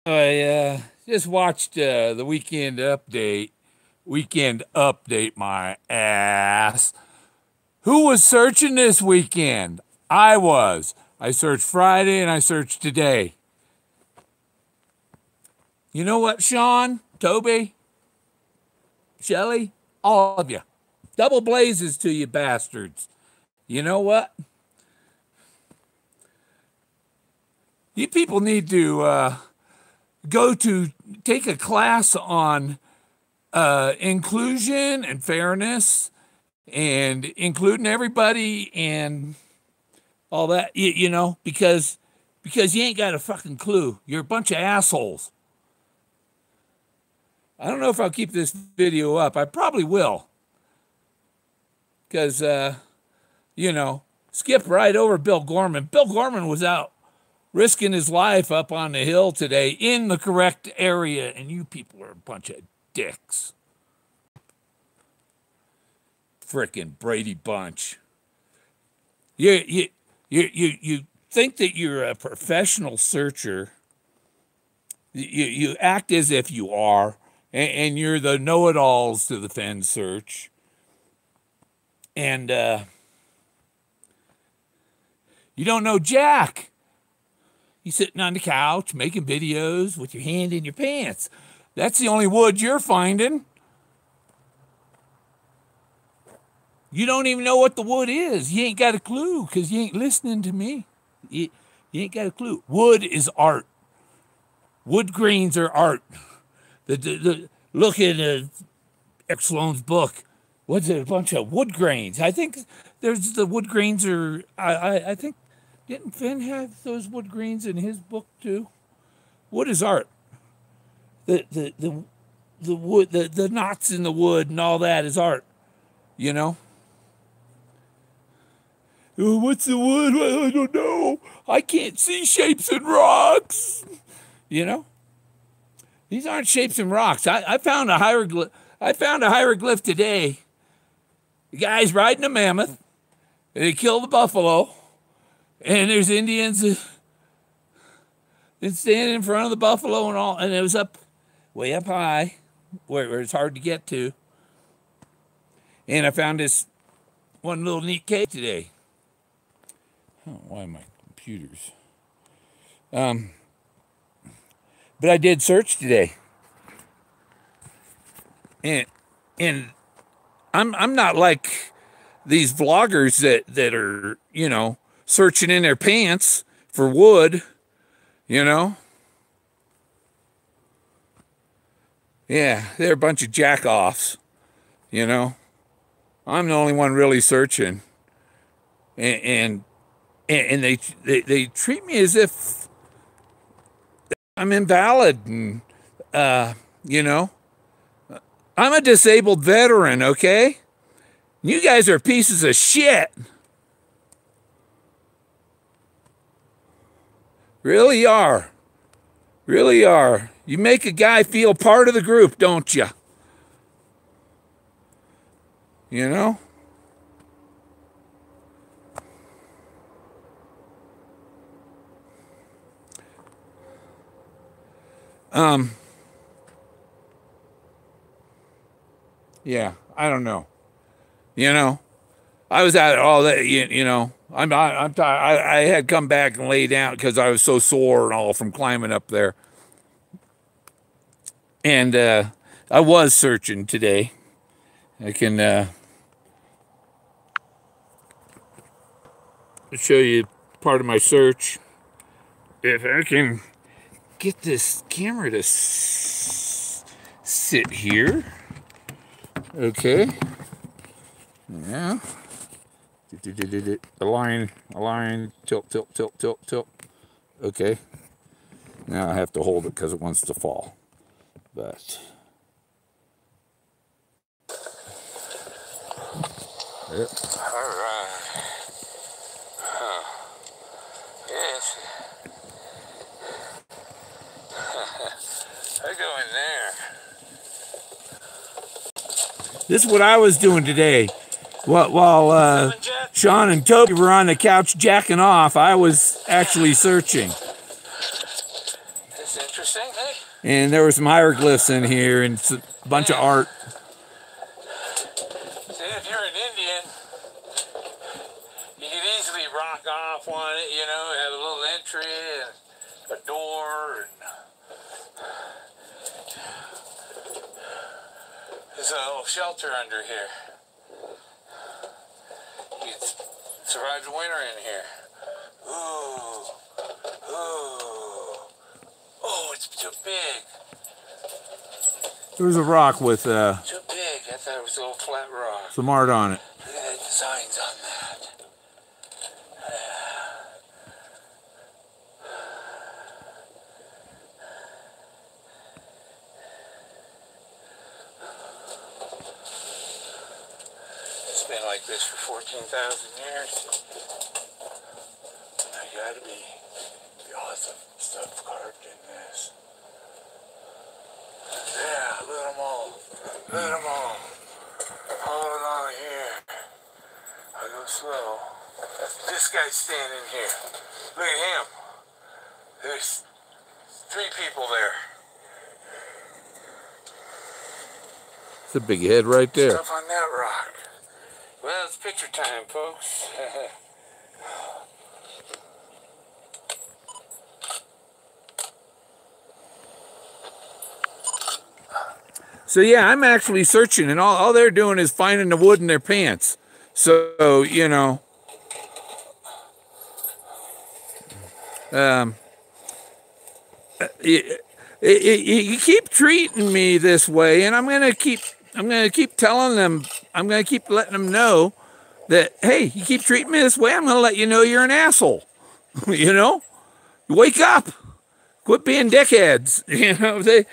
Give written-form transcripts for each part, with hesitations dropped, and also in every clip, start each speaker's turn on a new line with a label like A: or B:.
A: I just watched the weekend update. Weekend update, my ass. Who was searching this weekend? I was. I searched Friday and I searched today. You know what, Sean, Toby, Shelly, all of you. Double blazes to you bastards. You know what? You people need to go to take a class on inclusion and fairness and including everybody and all that, because you ain't got a fucking clue. You're a bunch of assholes. I don't know if I'll keep this video up. I probably will. Because, skip right over Bill Gorman. Bill Gorman was out risking his life up on the hill today in the correct area, and you people are a bunch of dicks. Frickin' Bradey bunch. You think that you're a professional searcher. You act as if you are, and you're the know-it-alls to the Fenn search. And you don't know Jack. You're sitting on the couch making videos with your hand in your pants. That's the only wood you're finding. You don't even know what the wood is. You ain't got a clue because you ain't listening to me. You ain't got a clue. Wood is art. Wood grains are art. Look at Sloan's book. What's it? A bunch of wood grains. I think there's the wood grains are. I think didn't Fenn have those wood grains in his book too? Wood is art. The wood the knots in the wood and all that is art. You know. Oh, what's the wood? I don't know. I can't see shapes and rocks. You know. These aren't shapes and rocks. I found a hieroglyph. I found a hieroglyph today. The guy's riding a mammoth. And they kill the buffalo. And there's Indians standing in front of the buffalo and all. And it was way up high, where it's hard to get to. And I found this one little neat cave today. Oh, why my computers? But I did search today. And I'm not like these vloggers that are, searching in their pants for wood, Yeah, they're a bunch of jack-offs, I'm the only one really searching. And they treat me as if I'm invalid and, I'm a disabled veteran, okay? You guys are pieces of shit. Really are. Really are. You make a guy feel part of the group, don't you? You know? Yeah, I don't know. I was at all that. I had come back and lay down because I was so sore and all from climbing up there. And I was searching today. I can show you part of my search if I can get this camera to sit here. Okay. Yeah. Align, tilt. Okay. Now I have to hold it because it wants to fall. But. Yep.
B: All right. Yes. I go in there.
A: This is what I was doing today. While Sean and Toby were on the couch jacking off, I was actually searching.
B: This That's interesting, hey?
A: And there were some hieroglyphs in here and a bunch of art.
B: See, if you're an Indian, you could easily rock off on it, you know, have a little entry and a door. And there's a little shelter under here. You can survive the winter in here. Ooh. Ooh. Oh, it's too big.
A: There was a rock with
B: Too big. I thought it was a little flat rock.
A: some art on it.
B: Look at the designs on that. It's been like this for 14,000 years. There gotta be awesome stuff carved in this. Yeah, look at them all. Look at them all. All along here. I go slow. This guy's standing here. Look at him. There's 3 people there.
A: It's a big head right there.
B: Stuff on that rock. Well, it's picture time, folks.
A: So yeah, I'm actually searching, and all they're doing is finding the wood in their pants. So, you know, you keep treating me this way, and I'm gonna keep telling them, I'm gonna keep letting them know that, hey, you keep treating me this way, I'm gonna let you know you're an asshole. You know, wake up, quit being dickheads. You know, the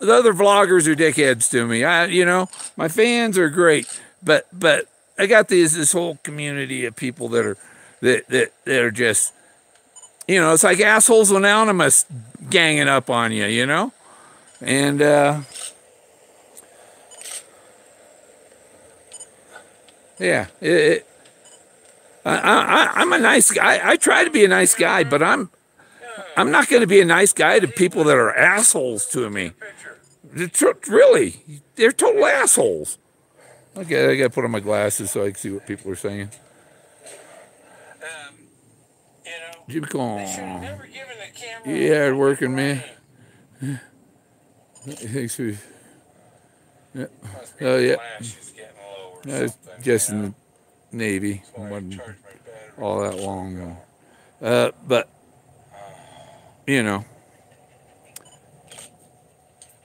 A: other vloggers are dickheads to me. You know, my fans are great, but I got this whole community of people that are just, you know, it's like Assholes Anonymous ganging up on you, you know, and yeah, I'm a nice guy. I try to be a nice guy, but I'm not going to be a nice guy to people that are assholes to me. Really, they're total assholes. Okay, I got to put on my glasses so I can see what people are saying.
B: You know,
A: Jimmy Kong.
B: never given the camera.
A: Yeah, working, man. Thanks for. Yeah. Oh yeah. I was just in the Navy. Wasn't all that long. But you know.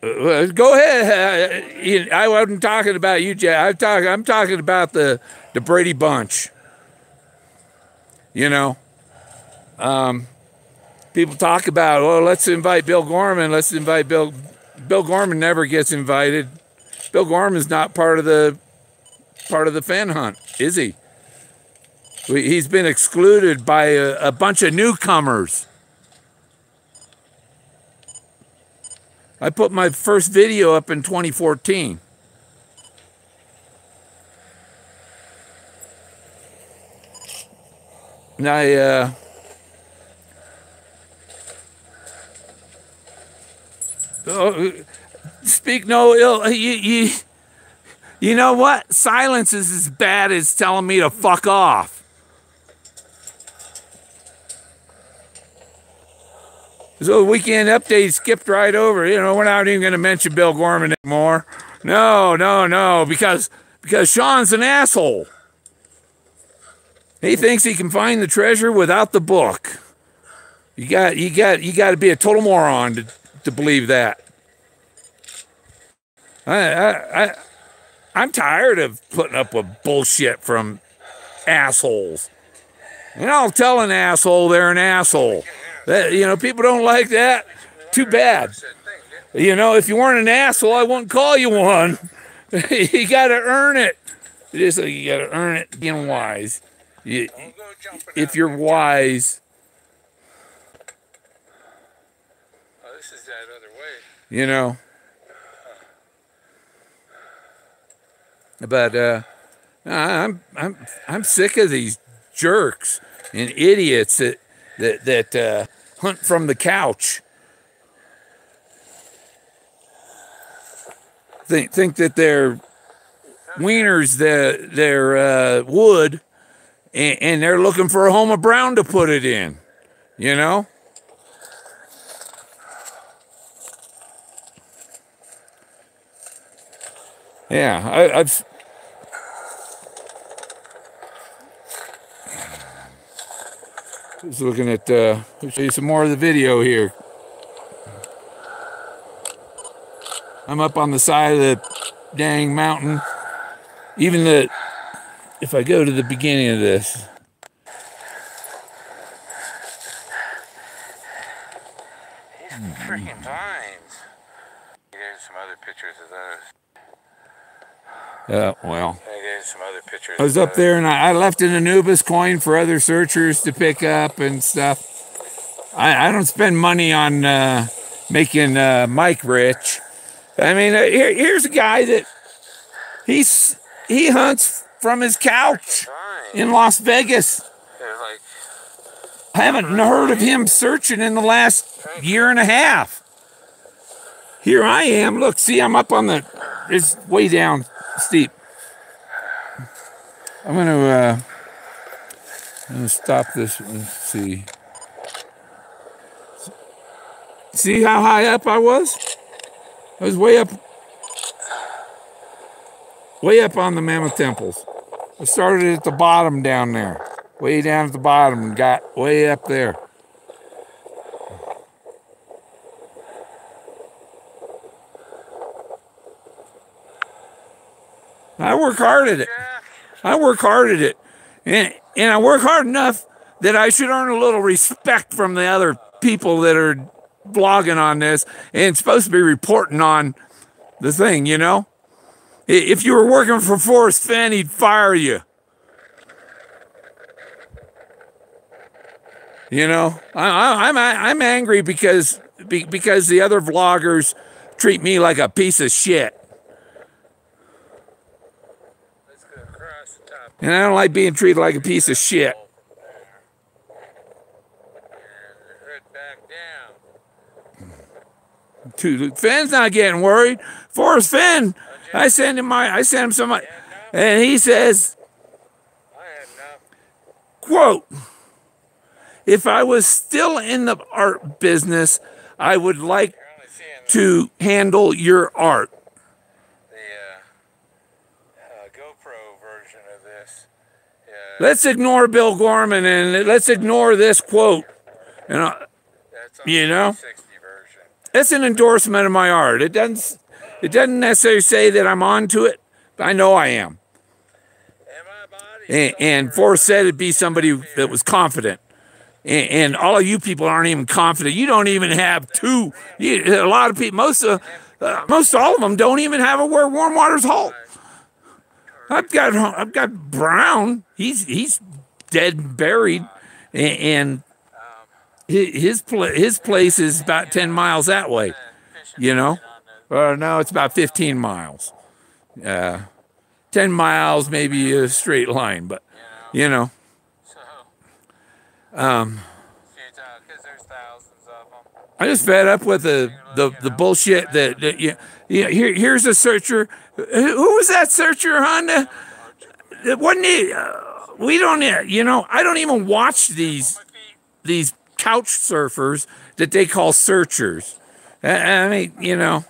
A: Go ahead. I wasn't talking about you, Jack. I'm talking about the Bradey bunch. You know, people talk about, oh, let's invite Bill Gorman. Let's invite Bill. Bill Gorman never gets invited. Bill Gorman's not part of the Fenn hunt, is he? He's been excluded by a bunch of newcomers. I put my first video up in 2014. And I speak no ill. You know what? Silence is as bad as telling me to fuck off. So the weekend update skipped right over. You know, we're not even going to mention Bill Gorman anymore. No, because Sean's an asshole. He thinks he can find the treasure without the book. You got to be a total moron to believe that. I'm tired of putting up with bullshit from assholes. And I'll tell an asshole they're an asshole. You know, people don't like that. Too bad. You know, if you weren't an asshole, I wouldn't call you one. You got to earn it. It is like you got to earn it being wise. If you're wise.
B: Oh, this is that other way.
A: You know. But I'm sick of these jerks and idiots that hunt from the couch. Think that they're wieners, they're wood, and they're looking for a home of brown to put it in, you know? Yeah, I've just looking at, I'll show you some more of the video here. I'm up on the side of the dang mountain. Even if I go to the beginning of this.
B: These freaking vines. There's some other pictures of those.
A: Well,
B: There's some other pictures.
A: I was up there and I left an Anubis coin for other searchers to pick up and stuff. I don't spend money on making Mike rich. I mean, here's a guy that he hunts from his couch in Las Vegas. I haven't heard of him searching in the last year and a half. Here I am. Look, see, I'm up on it's way down steep. I'm gonna stop this. Let's see. See how high up I was? I was way up on the Mammoth Temples. I started at the bottom down there, way down at the bottom, and got way up there. I work hard at it. I work hard at it. And I work hard enough that I should earn a little respect from the other people that are vlogging on this and supposed to be reporting on the thing, you know? If you were working for Forrest Fenn, he'd fire you. You know, I'm angry because the other vloggers treat me like a piece of shit. And I don't like being treated like a piece of shit. Fenn's not getting worried. Forrest Fenn, I sent him some, and he says, quote, "If I was still in the art business, I would like to handle your art." Let's ignore Bill Gorman and let's ignore this quote. And you know, it's an endorsement of my art. It doesn't necessarily say that I'm onto it, but I know I am. And Forrest said it'd be somebody that was confident. And all of you people aren't even confident. You don't even have two. A lot of people, most all of them don't even have a where warm waters halt. I've got Brown. He's dead and buried, and his place is about 10 miles that way. You know, no, it's about 15 miles. 10 miles, maybe a straight line, but you know. I'm just fed up with the bullshit that here's a searcher. Who was that searcher, Honda? It wasn't he? We don't, you know, I don't even watch these couch surfers that they call searchers. I mean, you know,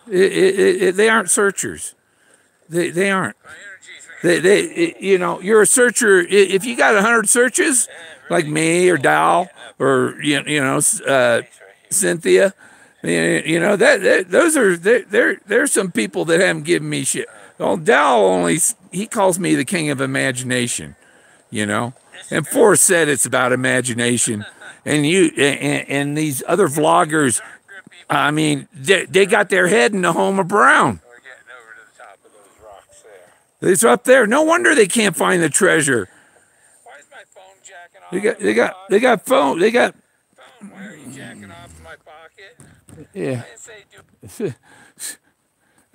A: they aren't searchers. They aren't. You know, you're a searcher. If you got 100 searches, like me or Dal or you know Cynthia, you know there's some people that haven't given me shit. Well, Dal he calls me the king of imagination, you know. And Forrest said it's about imagination, and and these other vloggers, I mean, they got their head in the home of Brown. It's up there. No wonder they can't find the treasure. Why is my phone jacking off? They got phone. They got. Why are you jacking off in my pocket? Yeah.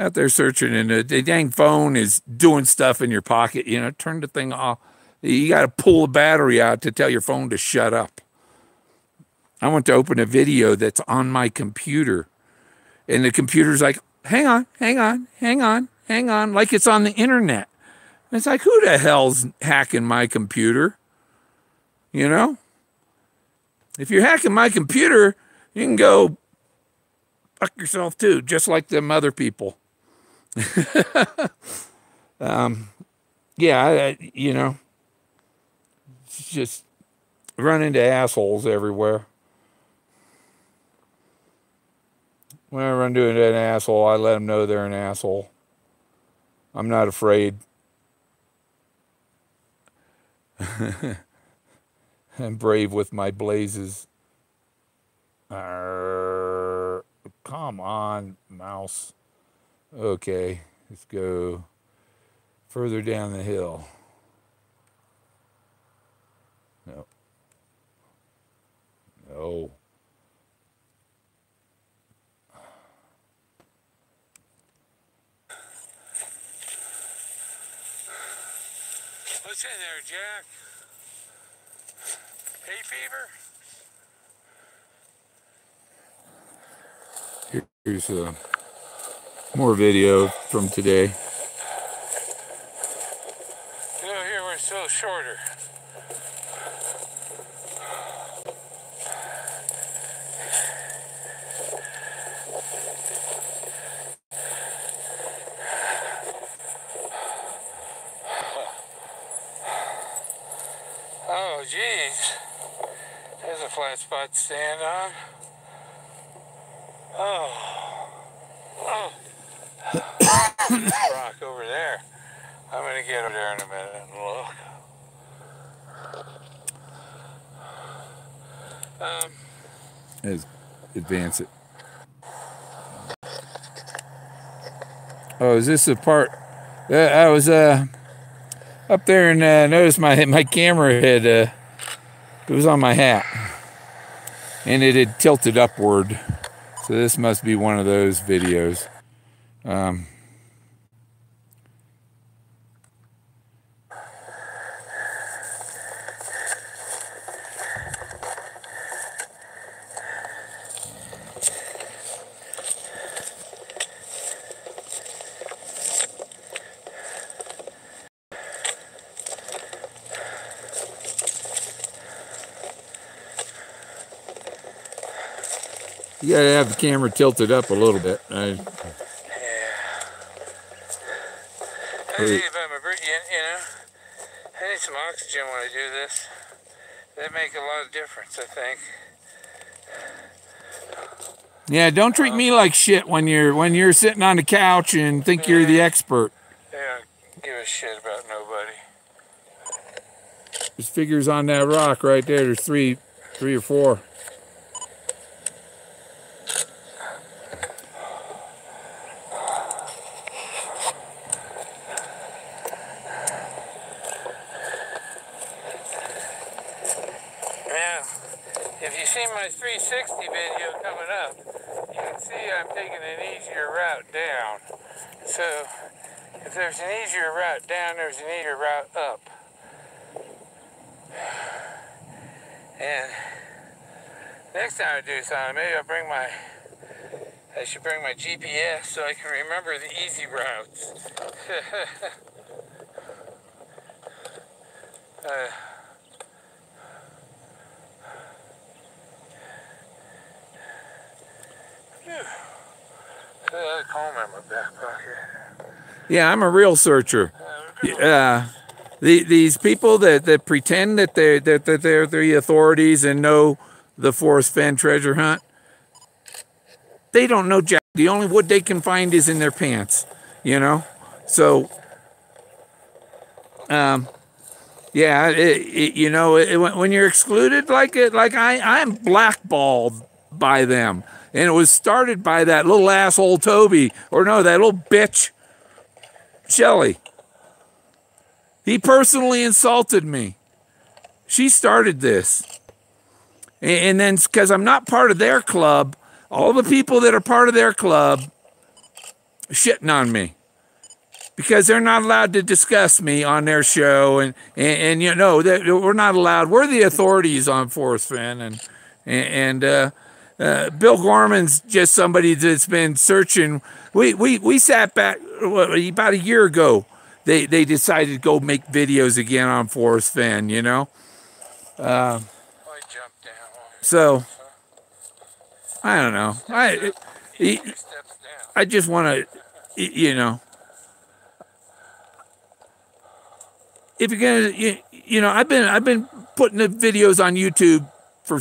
A: Out there searching, and the dang phone is doing stuff in your pocket. You know, turn the thing off. You got to pull the battery out to tell your phone to shut up. I want to open a video that's on my computer. And the computer's like, hang on, like it's on the internet. And it's like, who the hell's hacking my computer? You know? If you're hacking my computer, you can go fuck yourself too, just like them other people. Yeah, you know, it's just run into assholes everywhere. When I run into an asshole, I let them know they're an asshole. I'm not afraid. I'm brave with my blazes. Arr, come on, mouse. Okay, let's go further down the hill. No. No.
B: What's in there, Jack? Hay fever?
A: Here's more video from today.
B: Oh, here we're still shorter. Oh, geez. There's a flat spot to stand on. Oh. Rock over there. I'm going to get over there in a minute and look.
A: Let's advance it. Oh, is this the part? I was up there and noticed my camera had it was on my hat, and it had tilted upward. So this must be one of those videos. You gotta have the camera tilted up a little bit.
B: Yeah. I think if I'm you know, I need some oxygen when I do this. That make a lot of difference, I think.
A: Yeah, don't treat me like shit when you're sitting on the couch and think you're the expert.
B: They don't give a shit about nobody.
A: There's figures on that rock right there. There's three or four.
B: If you see my 360 video coming up, you can see I'm taking an easier route down. So, if there's an easier route down, there's an easier route up. And next time I do something, maybe I should bring my GPS so I can remember the easy routes. I comb in my back pocket.
A: Yeah, I'm a real searcher. These people that pretend that they're the authorities and know the Forrest Fenn treasure hunt, they don't know jack. The only wood they can find is in their pants, you know. So, yeah, you know, when you're excluded like I'm blackballed by them. And it was started by that little asshole Toby, or no, that little bitch Shelly. He personally insulted me. She started this. And then, because I'm not part of their club, all the people that are part of their club are shitting on me. Because they're not allowed to discuss me on their show. And you know, we're not allowed. We're the authorities on Forrest Fenn. And Bill Gorman's just somebody that's been searching. We sat back about a year ago. They decided to go make videos again on Forrest Fenn, you know. So I don't know. I just want to, you know. If you're gonna, you know, I've been putting the videos on YouTube for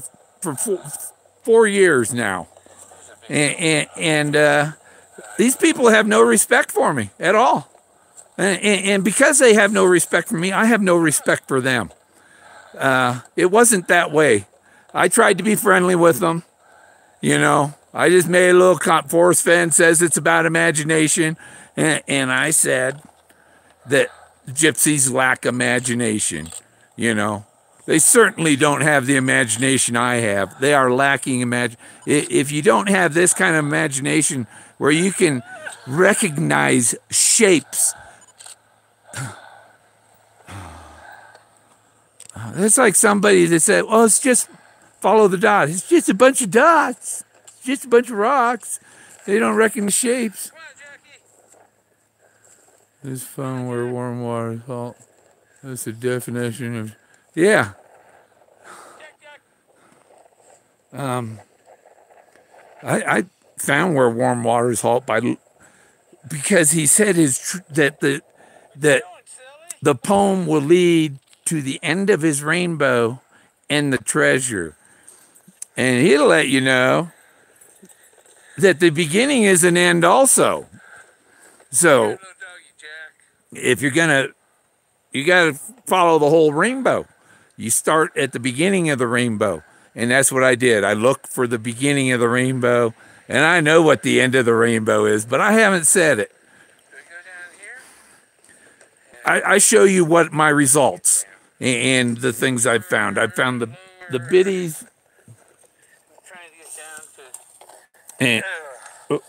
A: 4 years now, and these people have no respect for me at all, and because they have no respect for me, I have no respect for them. It wasn't that way. I tried to be friendly with them, you know. I just made a little Forrest Fenn says it's about imagination, and I said that gypsies lack imagination, you know. They certainly don't have the imagination I have. They are lacking if you don't have this kind of imagination where you can recognize shapes. It's like somebody that said, well, it's just follow the dot. It's just a bunch of dots. It's just a bunch of rocks. They don't recognize shapes. This found where warm water is salt. That's the definition of, yeah. I found where warm water is halt because he said that the poem will lead to the end of his rainbow and the treasure, and he'll let you know that the beginning is an end also. So if you're gonna, you gotta follow the whole rainbow. You start at the beginning of the rainbow, and that's what I did. I looked for the beginning of the rainbow, and I know what the end of the rainbow is, but I haven't said it. I show you what my results and the things I've found. I found the biddies.
B: Trying to get
A: And
B: down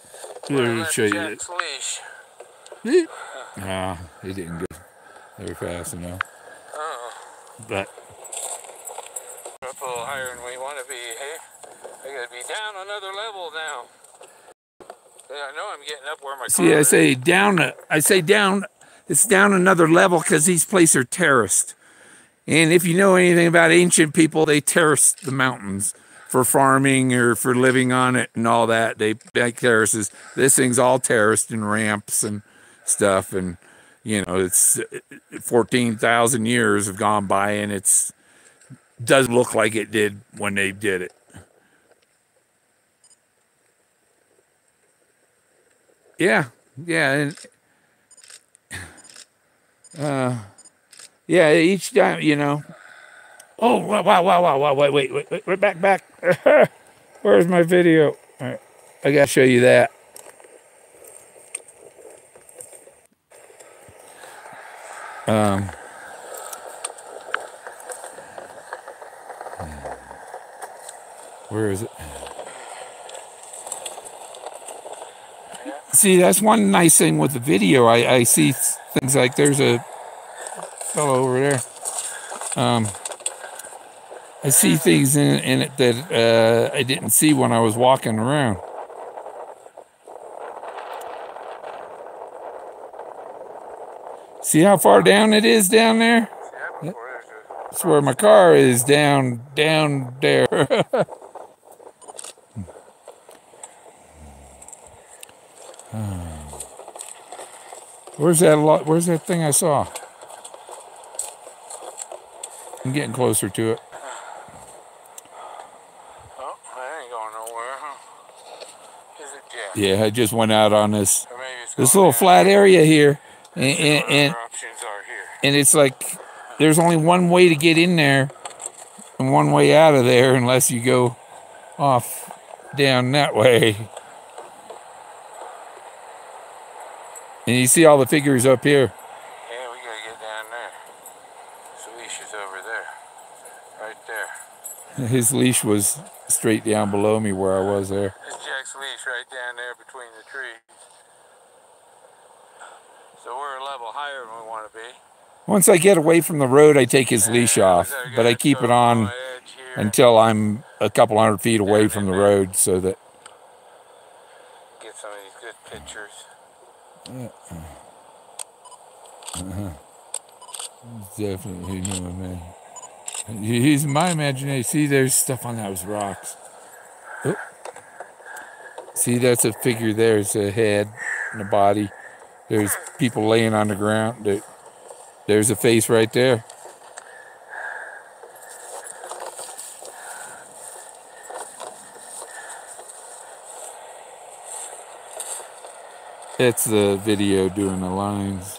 A: let me show you
B: Jack's
A: this.
B: leash.
A: Nah, he didn't go very fast enough. But
B: Up a little higher than we want to be, hey? I gotta be down another level now. I know I'm getting up where my
A: see, I say down. It's down another level because these places are terraced. And if you know anything about ancient people, they terraced the mountains for farming or for living on it and all that. They make terraces. This thing's all terraced and ramps and stuff. And, you know, it's 14,000 years have gone by, and it's doesn't look like it did when they did it. Yeah, and yeah, each time, you know. Oh, wow, wait, back. Where's my video? All right, I gotta show you that. Where is it? See, that's one nice thing with the video. I see things like there's a fellow over there. I see things in it that I didn't see when I was walking around. See how far down it is down there? That's where my car is, down there. Where's that thing I saw? I'm getting closer to it.
B: Oh, I ain't going nowhere, huh? Is it Jack?
A: Yeah, I just went out on this little flat area here, and it's like there's only one way to get in there and one way out of there unless you go off down that way. And you see all the figures up here.
B: Yeah, we gotta get down there. His leash is over there. Right there.
A: His leash was straight down below me where I was there.
B: There's Jack's leash right down there between the trees. So we're a level higher than we want to be.
A: Once I get away from the road, I take his leash off, but I keep it on until I'm a couple 100 feet away from the road so that
B: get some of these good pictures.
A: Definitely no man. He's my imagination. See, there's stuff on those rocks. Oh. See, that's a figure. There's a head and a body. There's people laying on the ground. There's a face right there. That's the video doing the lines.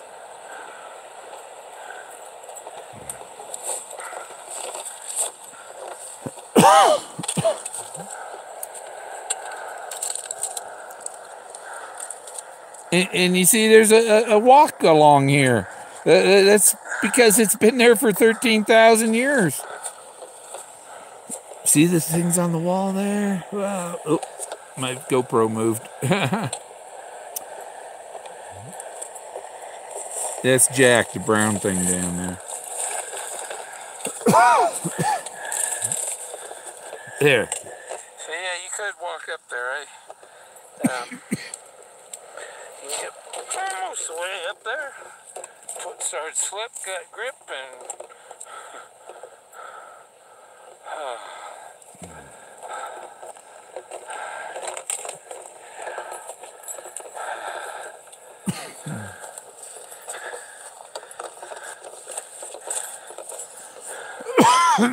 A: And you see, there's a walk along here. That's because it's been there for 13,000 years. See the things on the wall there? Wow. Oh, my GoPro moved. That's Jack, the brown thing down there. There.
B: So yeah, you could walk up there, right? Yep, almost the way up there. Foot started slip, got grip, and so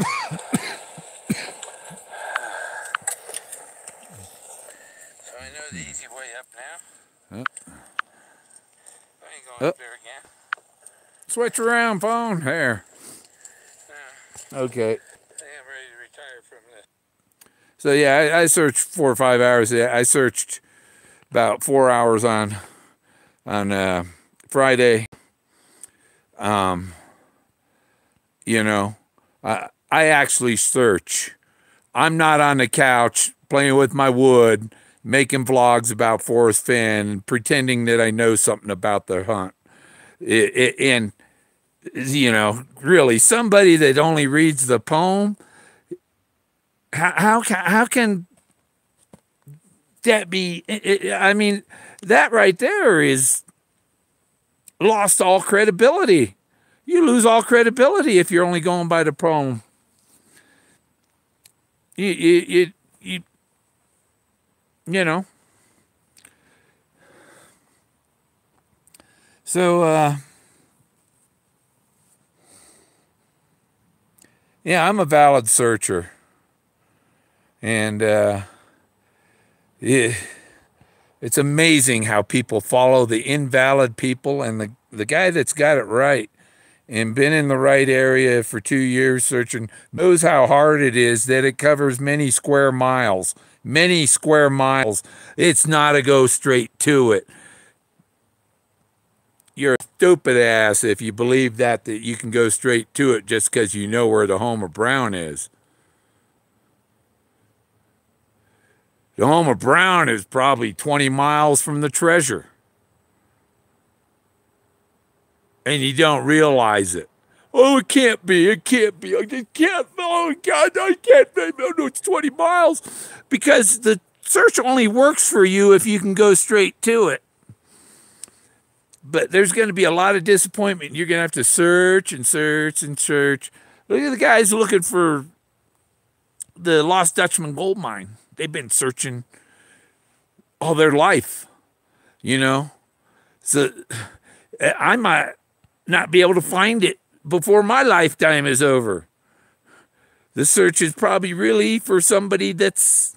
B: I know the easy way up now.
A: Oh.
B: I ain't going up there again.
A: Switch around, phone. There. Okay.
B: I think I'm ready to retire from this.
A: So yeah, I searched 4 or 5 hours. I searched about 4 hours on Friday. You know, I actually search. I'm not on the couch playing with my wood, making vlogs about Forrest Fenn, pretending that I know something about the hunt. And, you know, really, somebody that only reads the poem, how can that be? I mean, that right there is lost all credibility. You lose all credibility if you're only going by the poem. You know. So, yeah, I'm a valid searcher. And it's amazing how people follow the invalid people, and the guy that's got it right and been in the right area for 2 years searching knows how hard it is, that it covers many square miles. Many square miles. It's not a go straight to it. You're a stupid ass if you believe that you can go straight to it just because you know where the home of Brown is. The home of Brown is probably 20 miles from the treasure. And you don't realize it. Oh, it can't be. It can't be. I can't. Oh, God, I can't. No, it's 20 miles. Because the search only works for you if you can go straight to it. But there's going to be a lot of disappointment. You're going to have to search and search and search. Look at the guys looking for the Lost Dutchman gold mine. They've been searching all their life, you know. So I might not be able to find it before my lifetime is over. The search is probably really for somebody that's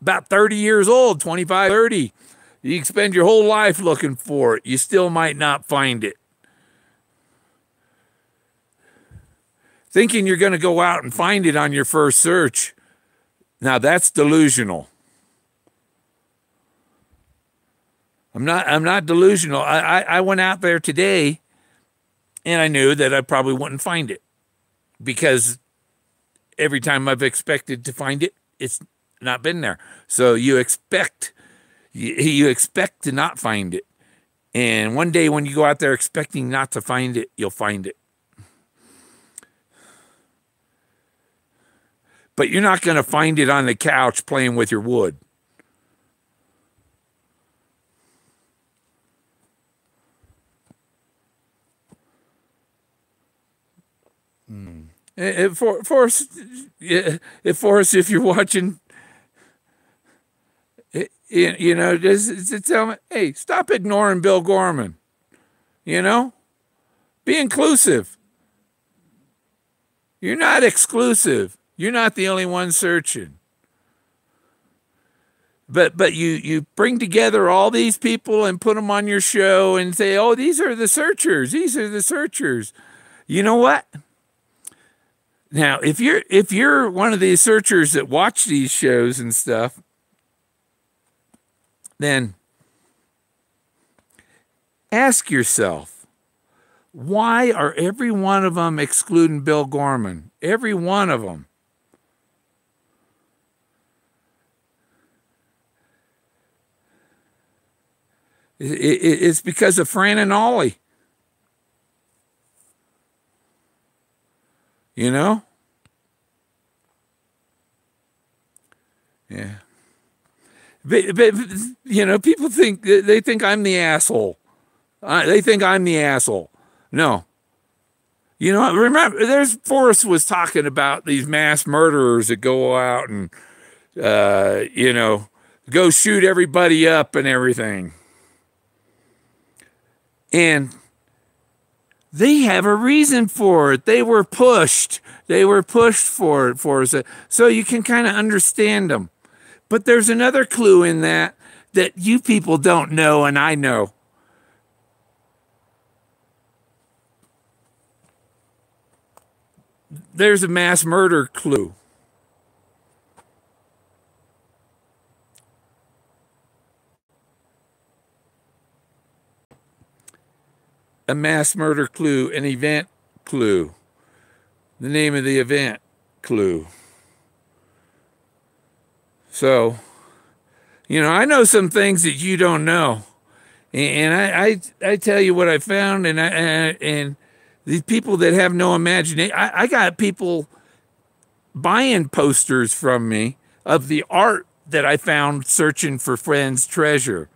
A: about 30 years old, 25, 30. You can spend your whole life looking for it. You still might not find it. Thinking you're going to go out and find it on your first search. Now that's delusional. I'm not delusional. I went out there today and I knew that I probably wouldn't find it, because every time I've expected to find it, it's not been there. So you expect to not find it. And one day when you go out there expecting not to find it, you'll find it. but you're not going to find it on the couch playing with your wood. Forrest, if you're watching, just tell me, hey, stop ignoring Bill Gorman. Be inclusive. You're not exclusive. You're not the only one searching. But you bring together all these people and put them on your show and say, oh, these are the searchers. These are the searchers. You know what? Now, if you're one of these searchers that watch these shows and stuff, then ask yourself, why are every one of them excluding Bill Gorman? Every one of them. It's because of Fran and Ollie. Yeah. But people think I'm the asshole. They think I'm the asshole. No. Remember, there's Forrest was talking about these mass murderers that go out and, go shoot everybody up and everything. And they have a reason for it. They were pushed. They were pushed for it. So you can kind of understand them. But there's another clue in that you people don't know, and I know. There's a mass murder clue. A mass murder clue, an event clue, the name of the event clue. So, I know some things that you don't know, and I tell you what I found, and these people that have no imagination. I got people buying posters from me of the art that I found searching for Fenn's treasure.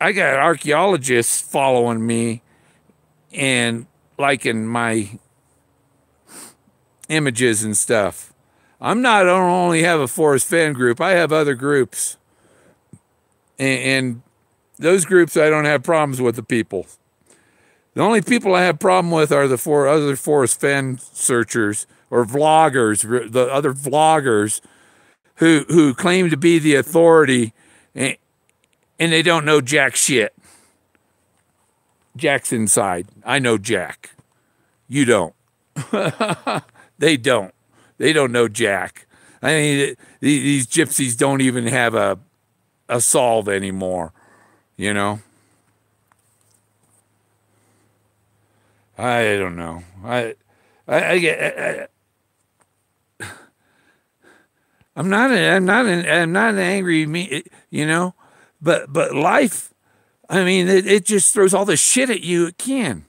A: I got archaeologists following me and liking my images and stuff. I don't only have a Forrest Fenn group. I have other groups. And those groups, I don't have problems with the people. The only people I have problem with are the other Forrest Fenn searchers or vloggers, the other vloggers who claim to be the authority and they don't know jack shit. Jack's inside. I know Jack. You don't. They don't. They don't know Jack. I mean, these gypsies don't even have a solve anymore. I don't know. I'm not an angry but life, I mean, it just throws all the shit at you it can.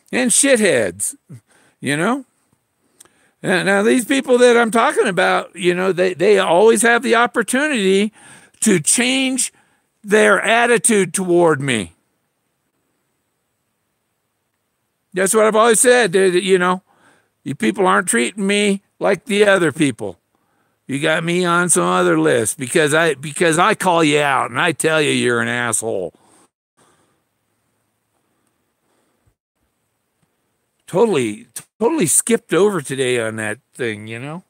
A: And shitheads, Now these people that I'm talking about, they always have the opportunity to change their attitude toward me. That's what I've always said. You people aren't treating me like the other people. You got me on some other list because I call you out and I tell you you're an asshole. Totally skipped over today on that thing, Is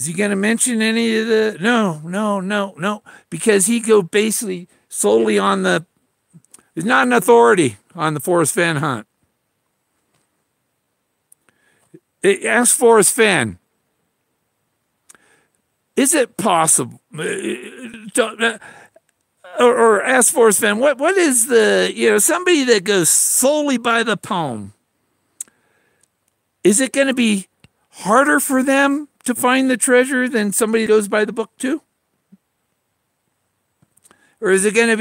A: he going to mention any of the... No. Because he go basically solely on he's not an authority on the Forrest Fenn hunt. Ask Forrest Fenn. Is it possible... Or ask Forrest Fenn, what is somebody that goes solely by the poem? Is it going to be harder for them to find the treasure than somebody goes by the book too? Or is this going to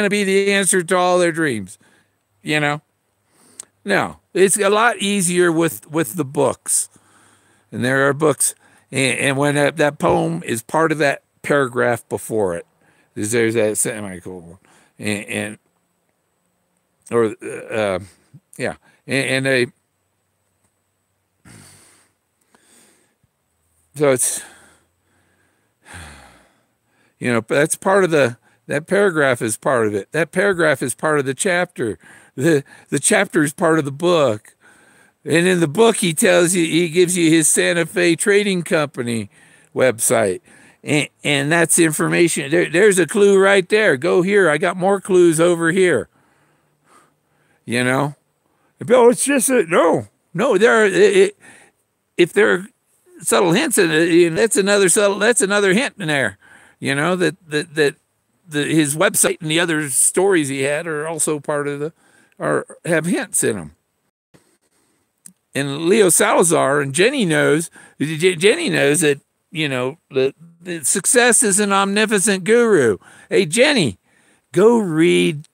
A: be the answer to all their dreams? you know. No, it's a lot easier with the books, and there are books, and when that poem is part of that paragraph before it, there's that semicolon, and or yeah, and they, so it's, that's part of that paragraph is part of it. That paragraph is part of the chapter. The chapter is part of the book. And in the book, he gives you his Santa Fe Trading Company website. And that's information. There's a clue right there. Go here. I got more clues over here. Bill, it's just no. If there are subtle hints in it, that's another hint in there. That his website and the other stories he had are also part of have hints in them. And Leo Salazar and Jenny knows that, the success is an omnipotent guru. Hey, Jenny, go read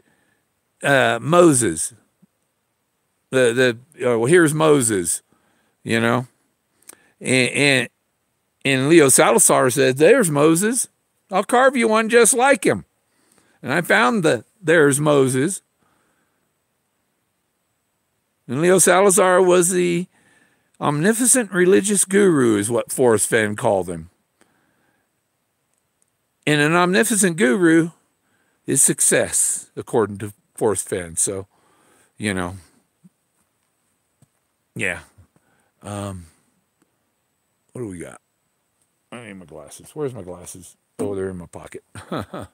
A: Moses. Here's Moses, and Leo Salazar said, there's Moses. I'll carve you one just like him. And I found there's Moses. And Leo Salazar was the omnipotent religious guru, is what Forrest Fenn called him. And an omnipotent guru is success, according to Forrest Fenn. So, yeah. What do we got? I need my glasses. Where's my glasses? Oh, they're in my pocket. I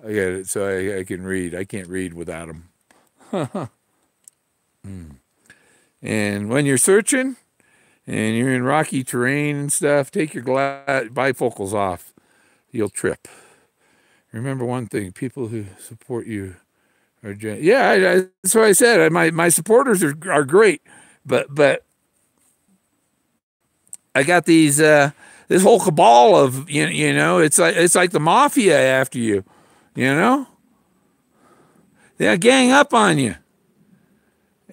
A: got it, so I can read. I can't read without them. And when you're searching and you're in rocky terrain and stuff, take your bifocals off. You'll trip. Remember one thing: people who support you are that's what I said. My supporters are great, but I got these this whole cabal of it's like the mafia after you, They'll gang up on you.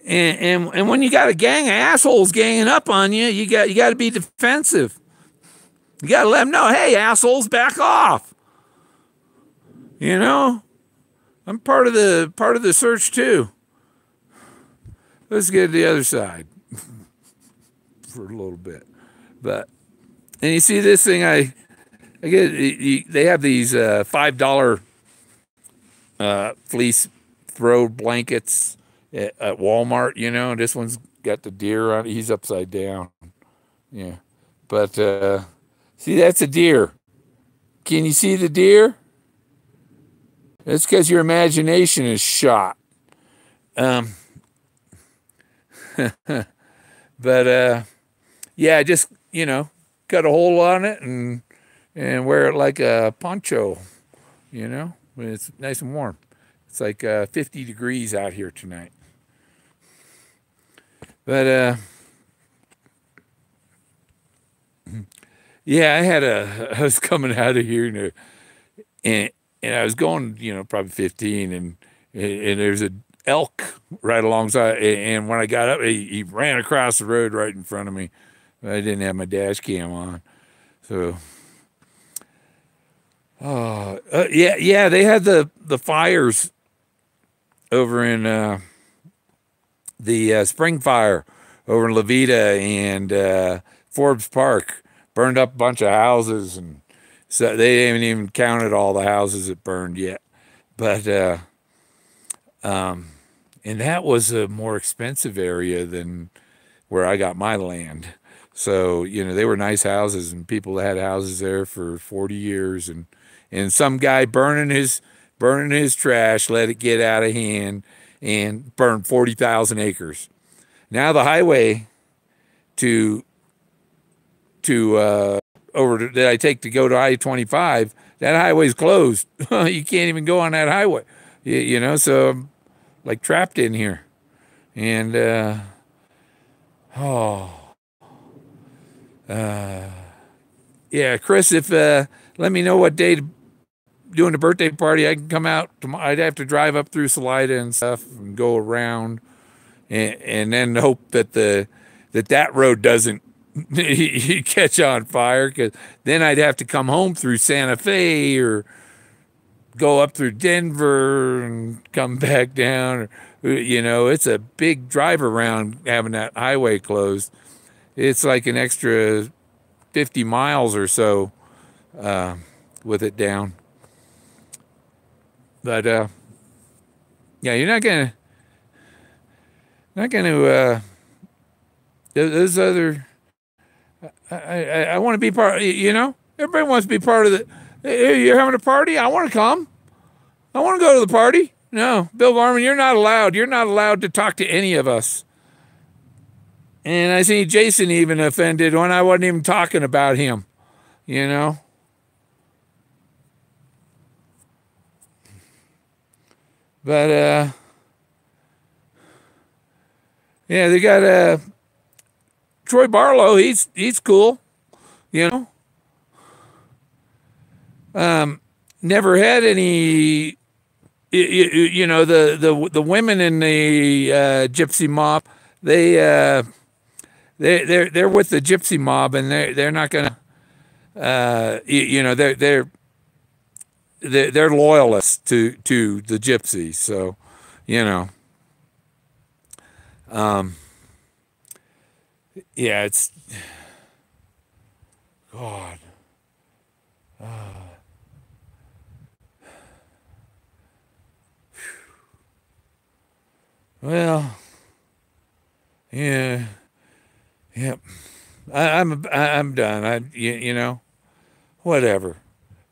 A: And when you got a gang of assholes ganging up on you, you got to be defensive. You got to let them know, hey, assholes, back off. I'm part of the search too. Let's get to the other side for a little bit. And you see this thing I get. They have these $5 fleece throw blankets at Walmart, this one's got the deer on it. He's upside down. Yeah. But see, that's a deer. Can you see the deer? That's because your imagination is shot. But yeah, just, cut a hole on it and wear it like a poncho, when it's nice and warm. It's like 50 degrees out here tonight. But yeah, I was coming out of here and I was going, probably 15 and there's an elk right alongside. And when I got up, he ran across the road right in front of me. I didn't have my dash cam on. So, yeah, they had the fires over in the spring fire over in Levita and Forbes Park, burned up a bunch of houses, and so they haven't even counted all the houses that burned yet. But and that was a more expensive area than where I got my land. So they were nice houses, and people had houses there for 40 years, and some guy burning his trash let it get out of hand and burned 40,000 acres. Now the highway over that I take to go to I-25, that highway's closed. You can't even go on that highway, so I'm like trapped in here. And yeah, Chris, if let me know what day doing a birthday party, I can come out. I'd have to drive up through Salida and stuff and go around, and then hope that that road doesn't catch on fire, because then I'd have to come home through Santa Fe or go up through Denver and come back down. It's a big drive around having that highway closed. It's like an extra 50 miles or so with it down. But yeah, you're not gonna those other. I want to be part. Everybody wants to be part of the. Hey, you're having a party? I want to come. I want to go to the party. No, Bill Barman, you're not allowed. You're not allowed to talk to any of us. And I see Jason even offended when I wasn't even talking about him. But yeah, they got Troy Barlow. He's cool. Never had any. The women in the Gypsy mob. They're with the Gypsy mob, and they're not gonna. They're loyalists to the Gypsies. So, yeah, it's God. Well, yeah, yep. I'm done. Whatever.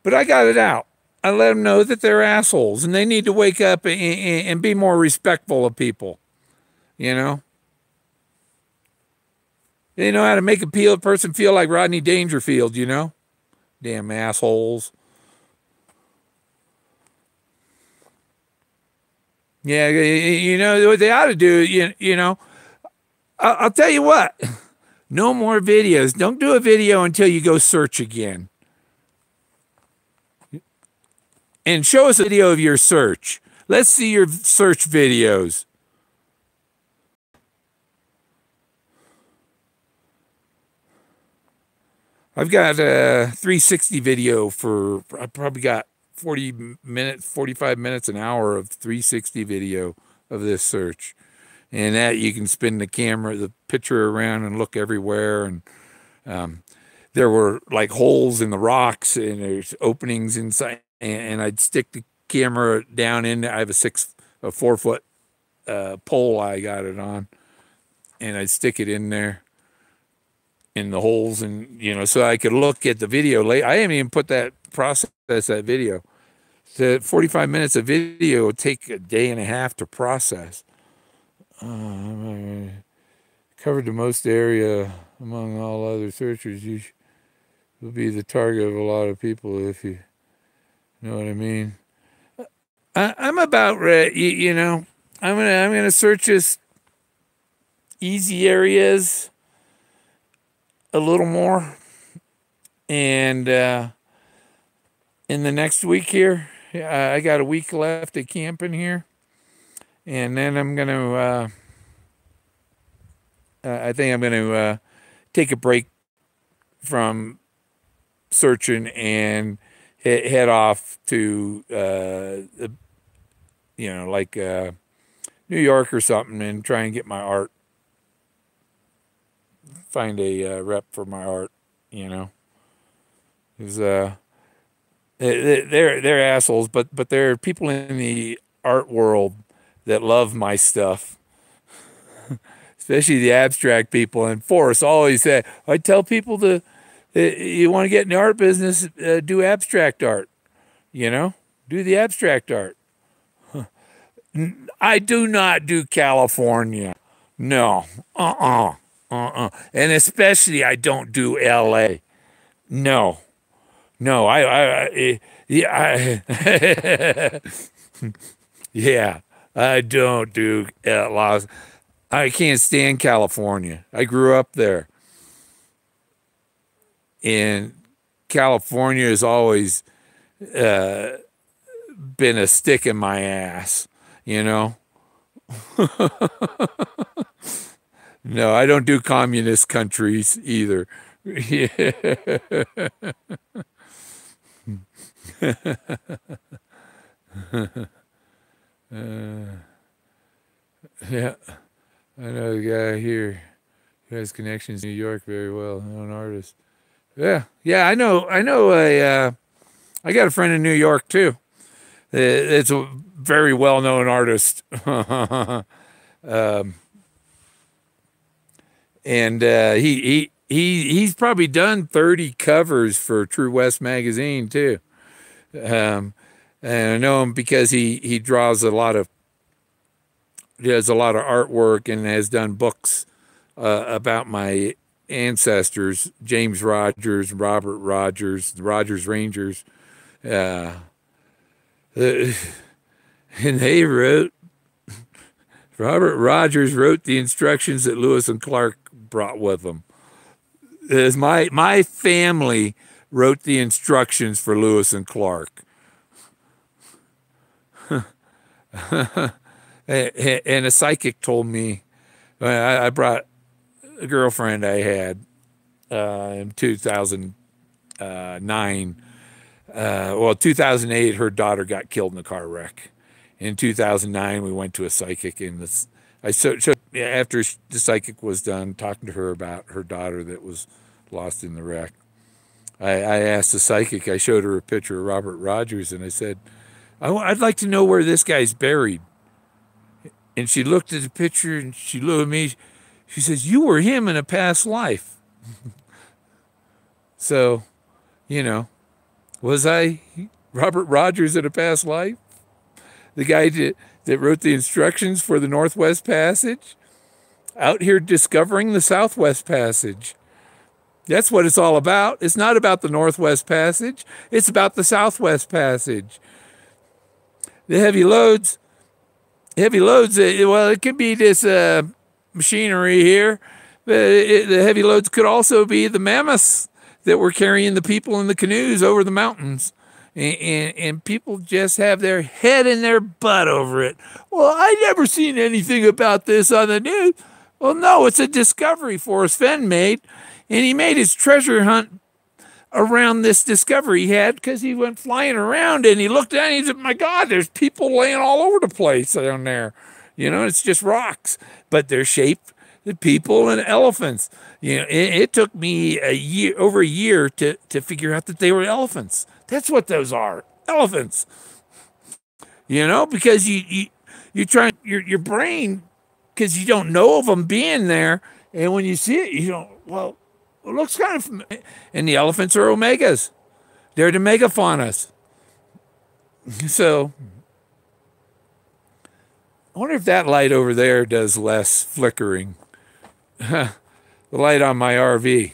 A: But I got it out. I let them know that they're assholes and they need to wake up and be more respectful of people. They know how to make a person feel like Rodney Dangerfield. Damn assholes. Yeah, what they ought to do, I'll tell you what. No more videos. Don't do a video until you go search again. And show us a video of your search. Let's see your search videos. I've got a 360 video I probably got 40 minutes, 45 minutes, an hour of 360 video of this search. And that you can spin the picture around and look everywhere. And there were like holes in the rocks and there's openings inside. And I'd stick the camera down in there. I have a 4-foot pole I got it on. And I'd stick it in there in the holes, and so I could look at the video later. I haven't even process that video. The 45 minutes of video would take a day and a half to process. Covered the most area among all other searchers. You will be the target of a lot of people, if you know what I mean. I'm about ready. I'm gonna search this easy areas a little more, and in the next week here, I got a week left of camping here, and then I'm gonna I think I'm gonna take a break from searching and head off to New York or something, and try and get my art. Find a rep for my art, because they're assholes, but there are people in the art world that love my stuff, especially the abstract people. And Forrest always said, I tell people you want to get in the art business, do abstract art, do the abstract art. I do not do California. No. And especially I don't do LA. No. Yeah, I don't do Los. I can't stand California. I grew up there. And California is always been a stick in my ass, you know? No, I don't do communist countries either. Yeah, I know the guy here who has connections in New York very well, known artist. Yeah, I got a friend in New York too. It's a very well-known artist. And he's probably done 30 covers for True West magazine too. And I know him because he draws he has a lot of artwork and has done books about my ancestors, James Rogers, Robert Rogers, the Rogers Rangers. And they wrote, Robert Rogers wrote the instructions that Lewis and Clark brought with them. As my family wrote the instructions for Lewis and Clark. And a psychic told me, I brought a girlfriend I had in 2009. 2008, her daughter got killed in a car wreck. In 2009, we went to a psychic, and after the psychic was done talking to her about her daughter that was lost in the wreck, I asked the psychic, I showed her a picture of Robert Rogers, and I said, I'd like to know where this guy's buried. And she looked at the picture, and she looked at me. She says, you were him in a past life. So, was I Robert Rogers in a past life? The guy that wrote the instructions for the Northwest Passage? Out here discovering the Southwest Passage. That's what it's all about. It's not about the Northwest Passage. It's about the Southwest Passage. The heavy loads, well, it could be this machinery here, but the heavy loads could also be the mammoths that were carrying the people in the canoes over the mountains. And people just have their head in their butt over it. Well, I never seen anything about this on the news. Well, no, it's a discovery Forrest Fenn made. And he made his treasure hunt around this discovery he had because he went flying around and he looked down and he said, my God, there's people laying all over the place down there. It's just rocks. But they're shaped the people and elephants. It took me over a year to figure out that they were elephants. That's what those are, elephants. Because you try your brain, because you don't know of them being there, and when you see it, you don't. Well, it looks kind of. And the elephants are omegas. They're the megafaunas. So, I wonder if that light over there does less flickering. The light on my RV,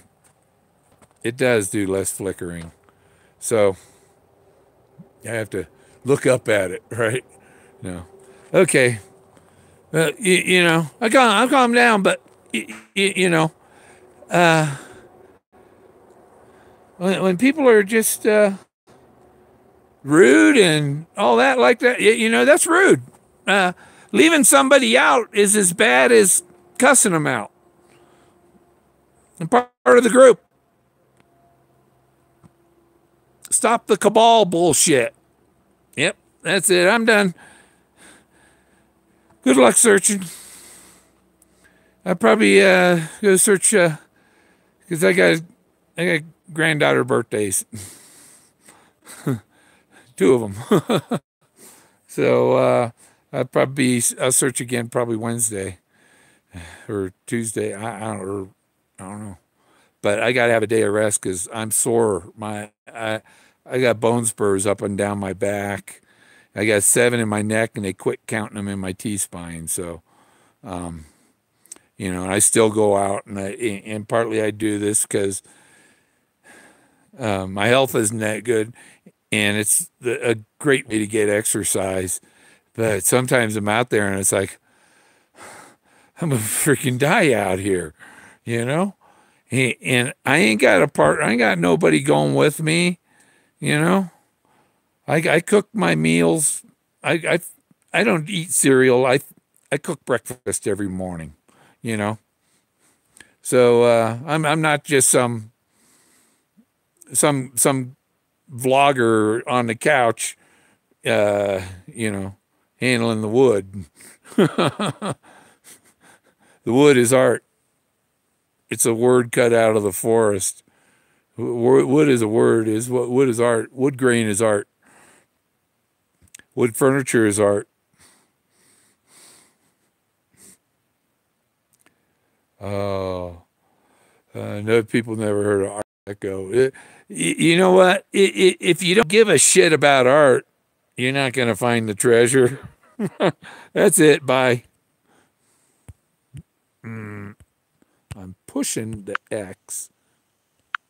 A: it does do less flickering. So I have to look up at it, right? No. Okay. I calm down, but when people are just rude and all that like that, that's rude. Leaving somebody out is as bad as cussing them out. And part of the group. Stop the cabal bullshit. Yep, that's it. I'm done. Good luck searching. I probably go search because I got granddaughter birthdays. 2 of them. So I'll search again probably Wednesday or Tuesday. I don't know. But I gotta have a day of rest because I'm sore. I got bone spurs up and down my back. I got 7 in my neck, and they quit counting them in my T-spine. So, and I still go out, and partly I do this because my health isn't that good, and it's a great way to get exercise. But sometimes I'm out there, and it's like I'm gonna freaking die out here, And I ain't got nobody going with me, I cook my meals. I don't eat cereal. I cook breakfast every morning, you know. So I'm not just some vlogger on the couch, you know, handling the wood. The wood is art. It's a word cut out of the forest. Wood is a word. Wood is art. Wood grain is art. Wood furniture is art. Oh, no, people never heard of Art Deco. You know what? If you don't give a shit about art, you're not going to find the treasure. That's it. Bye. I'm pushing the X.